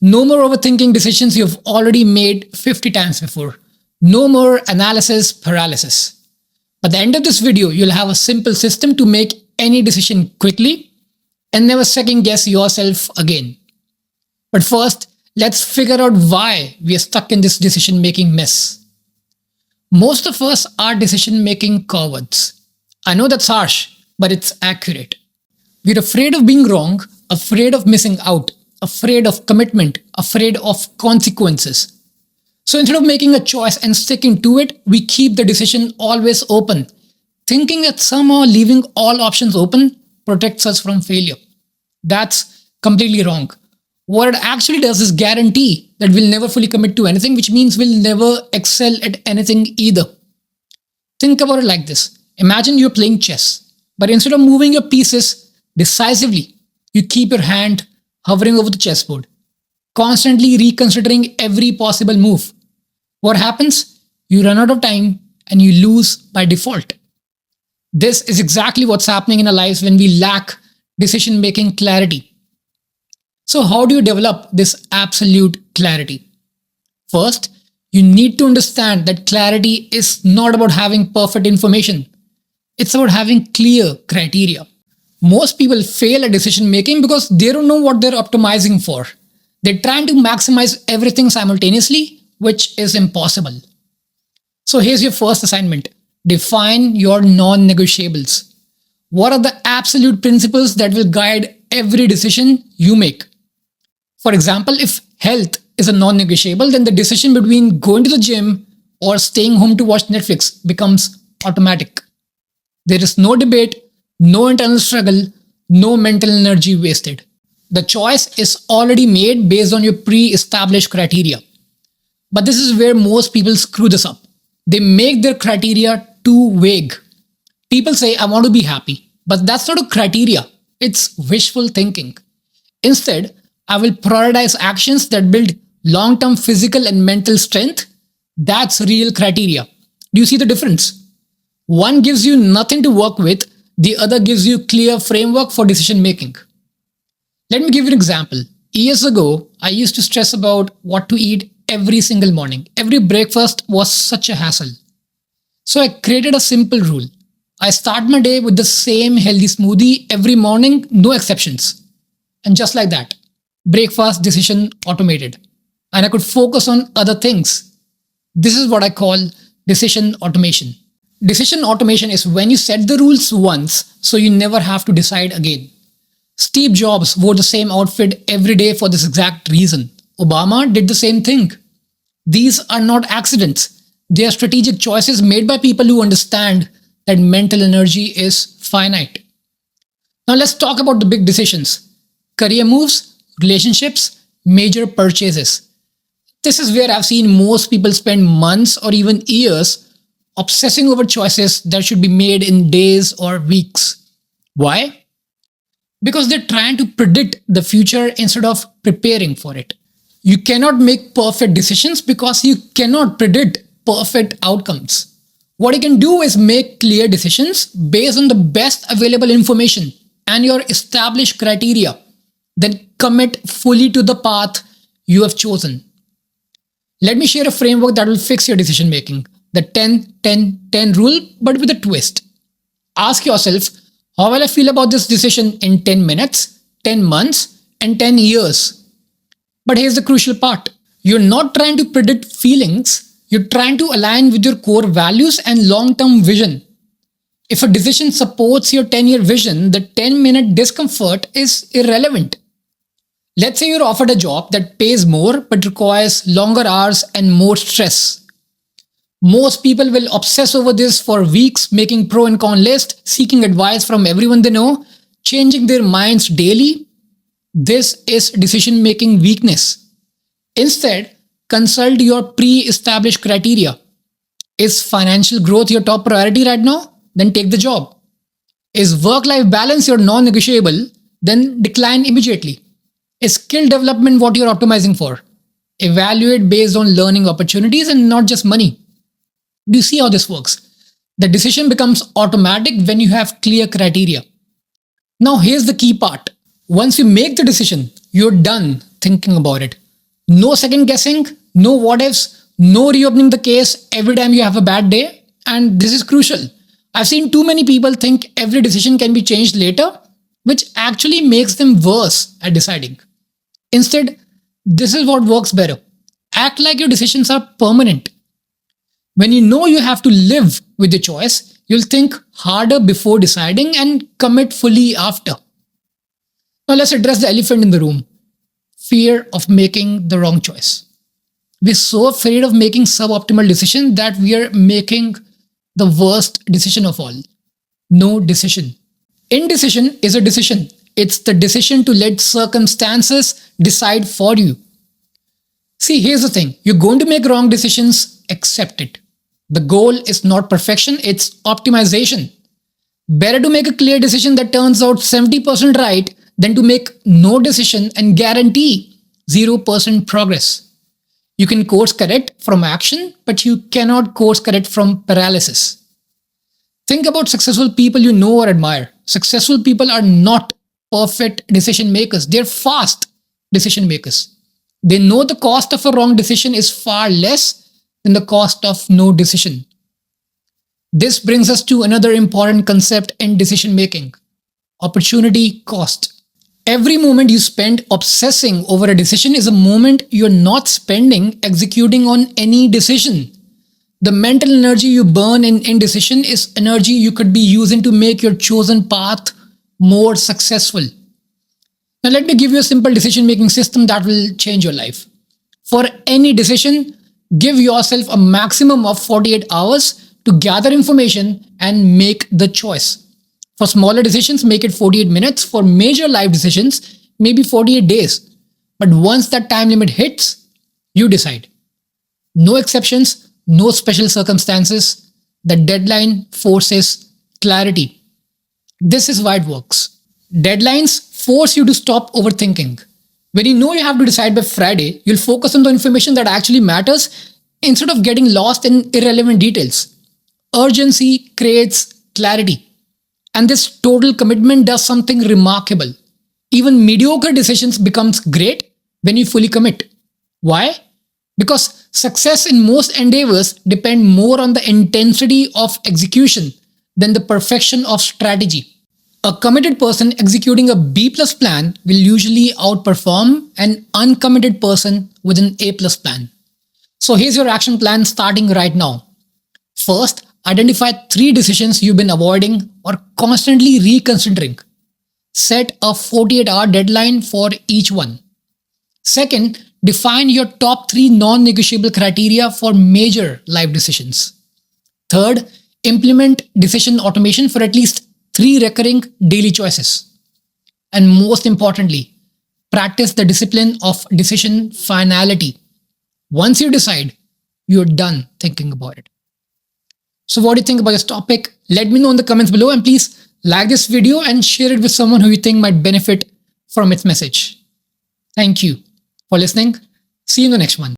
No more overthinking decisions you've already made 50 times before. No more analysis paralysis. At the end of this video, you'll have a simple system to make any decision quickly and never second guess yourself again. But first, let's figure out why we are stuck in this decision making mess. Most of us are decision making cowards. I know that's harsh, but it's accurate. We're afraid of being wrong, afraid of missing out, afraid of commitment, afraid of consequences. So instead of making a choice and sticking to it, we keep the decision always open, thinking that somehow leaving all options open protects us from failure. That's completely wrong. What it actually does is guarantee that we'll never fully commit to anything, which means we'll never excel at anything either. Think about it like this. Imagine you're playing chess, but instead of moving your pieces decisively, you keep your hand hovering over the chessboard, constantly reconsidering every possible move. What happens? You run out of time and you lose by default. This is exactly what's happening in our lives when we lack decision-making clarity. So how do you develop this absolute clarity? First, you need to understand that clarity is not about having perfect information. It's about having clear criteria. Most people fail at decision making because they don't know what they're optimizing for. They're trying to maximize everything simultaneously, which is impossible. So here's your first assignment. Define your non-negotiables. What are the absolute principles that will guide every decision you make? For example, if health is a non-negotiable, then the decision between going to the gym or staying home to watch Netflix becomes automatic. There is no debate, no internal struggle, no mental energy wasted. The choice is already made based on your pre-established criteria. But this is where most people screw this up. They make their criteria too vague. People say, I want to be happy, but that's not a criteria. It's wishful thinking. Instead, I will prioritize actions that build long-term physical and mental strength. That's real criteria. Do you see the difference? One gives you nothing to work with, the other gives you clear framework for decision making. Let me give you an example. Years ago, I used to stress about what to eat every single morning. Every breakfast was such a hassle. So I created a simple rule. I start my day with the same healthy smoothie every morning, no exceptions. And just like that, breakfast decision automated. And I could focus on other things. This is what I call decision automation. Decision automation is when you set the rules once so you never have to decide again. Steve Jobs wore the same outfit every day for this exact reason. Obama did the same thing. These are not accidents. They are strategic choices made by people who understand that mental energy is finite. Now let's talk about the big decisions. Career moves, relationships, major purchases. This is where I've seen most people spend months or even years obsessing over choices that should be made in days or weeks. Why? Because they're trying to predict the future instead of preparing for it. You cannot make perfect decisions because you cannot predict perfect outcomes. What you can do is make clear decisions based on the best available information and your established criteria. Then commit fully to the path you have chosen. Let me share a framework that will fix your decision making. The 10-10-10 rule, but with a twist. Ask yourself, how will I feel about this decision in 10 minutes, 10 months, and 10 years? But here's the crucial part. You're not trying to predict feelings. You're trying to align with your core values and long-term vision. If a decision supports your 10-year vision, the 10-minute discomfort is irrelevant. Let's say you're offered a job that pays more but requires longer hours and more stress. Most people will obsess over this for weeks, making pro and con list, seeking advice from everyone they know, changing their minds daily. This is decision-making weakness. Instead, consult your pre-established criteria. Is financial growth your top priority right now? Then take the job. Is work-life balance your non-negotiable? Then decline immediately. Is skill development what you're optimizing for? Evaluate based on learning opportunities and not just money. Do you see how this works? The decision becomes automatic when you have clear criteria. Now here's the key part. Once you make the decision, you're done thinking about it. No second guessing, no what ifs, no reopening the case every time you have a bad day. And this is crucial. I've seen too many people think every decision can be changed later, which actually makes them worse at deciding. Instead, this is what works better. Act like your decisions are permanent. When you know you have to live with the choice, you'll think harder before deciding and commit fully after. Now let's address the elephant in the room: fear of making the wrong choice. We're so afraid of making suboptimal decisions that we are making the worst decision of all: no decision. Indecision is a decision. It's the decision to let circumstances decide for you. See, here's the thing: you're going to make wrong decisions, accept it. The goal is not perfection, it's optimization. Better to make a clear decision that turns out 70% right than to make no decision and guarantee 0% progress. You can course correct from action, but you cannot course correct from paralysis. Think about successful people you know or admire. Successful people are not perfect decision makers, they're fast decision makers. They know the cost of a wrong decision is far less than the cost of no decision. This brings us to another important concept in decision making: opportunity cost. Every moment you spend obsessing over a decision is a moment you're not spending executing on any decision. The mental energy you burn in indecision is energy you could be using to make your chosen path more successful. Now, let me give you a simple decision making system that will change your life. For any decision, give yourself a maximum of 48 hours to gather information and make the choice. For smaller decisions, make it 48 minutes. For major life decisions, maybe 48 days. But once that time limit hits, you decide. No exceptions, no special circumstances. The deadline forces clarity. This is why it works. Deadlines force you to stop overthinking. When you know you have to decide by Friday, you'll focus on the information that actually matters instead of getting lost in irrelevant details. Urgency creates clarity. And this total commitment does something remarkable. Even mediocre decisions becomes great when you fully commit. Why? Because success in most endeavors depend more on the intensity of execution than the perfection of strategy. A committed person executing a B plus plan will usually outperform an uncommitted person with an A plus plan. So here's your action plan starting right now. First, identify 3 decisions you've been avoiding or constantly reconsidering. Set a 48-hour deadline for each one. Second, define your top 3 non-negotiable criteria for major life decisions. Third, implement decision automation for at least 3 recurring daily choices. And most importantly, practice the discipline of decision finality. Once you decide, you're done thinking about it. So what do you think about this topic? Let me know in the comments below, and please like this video and share it with someone who you think might benefit from its message. Thank you for listening. See you in the next one.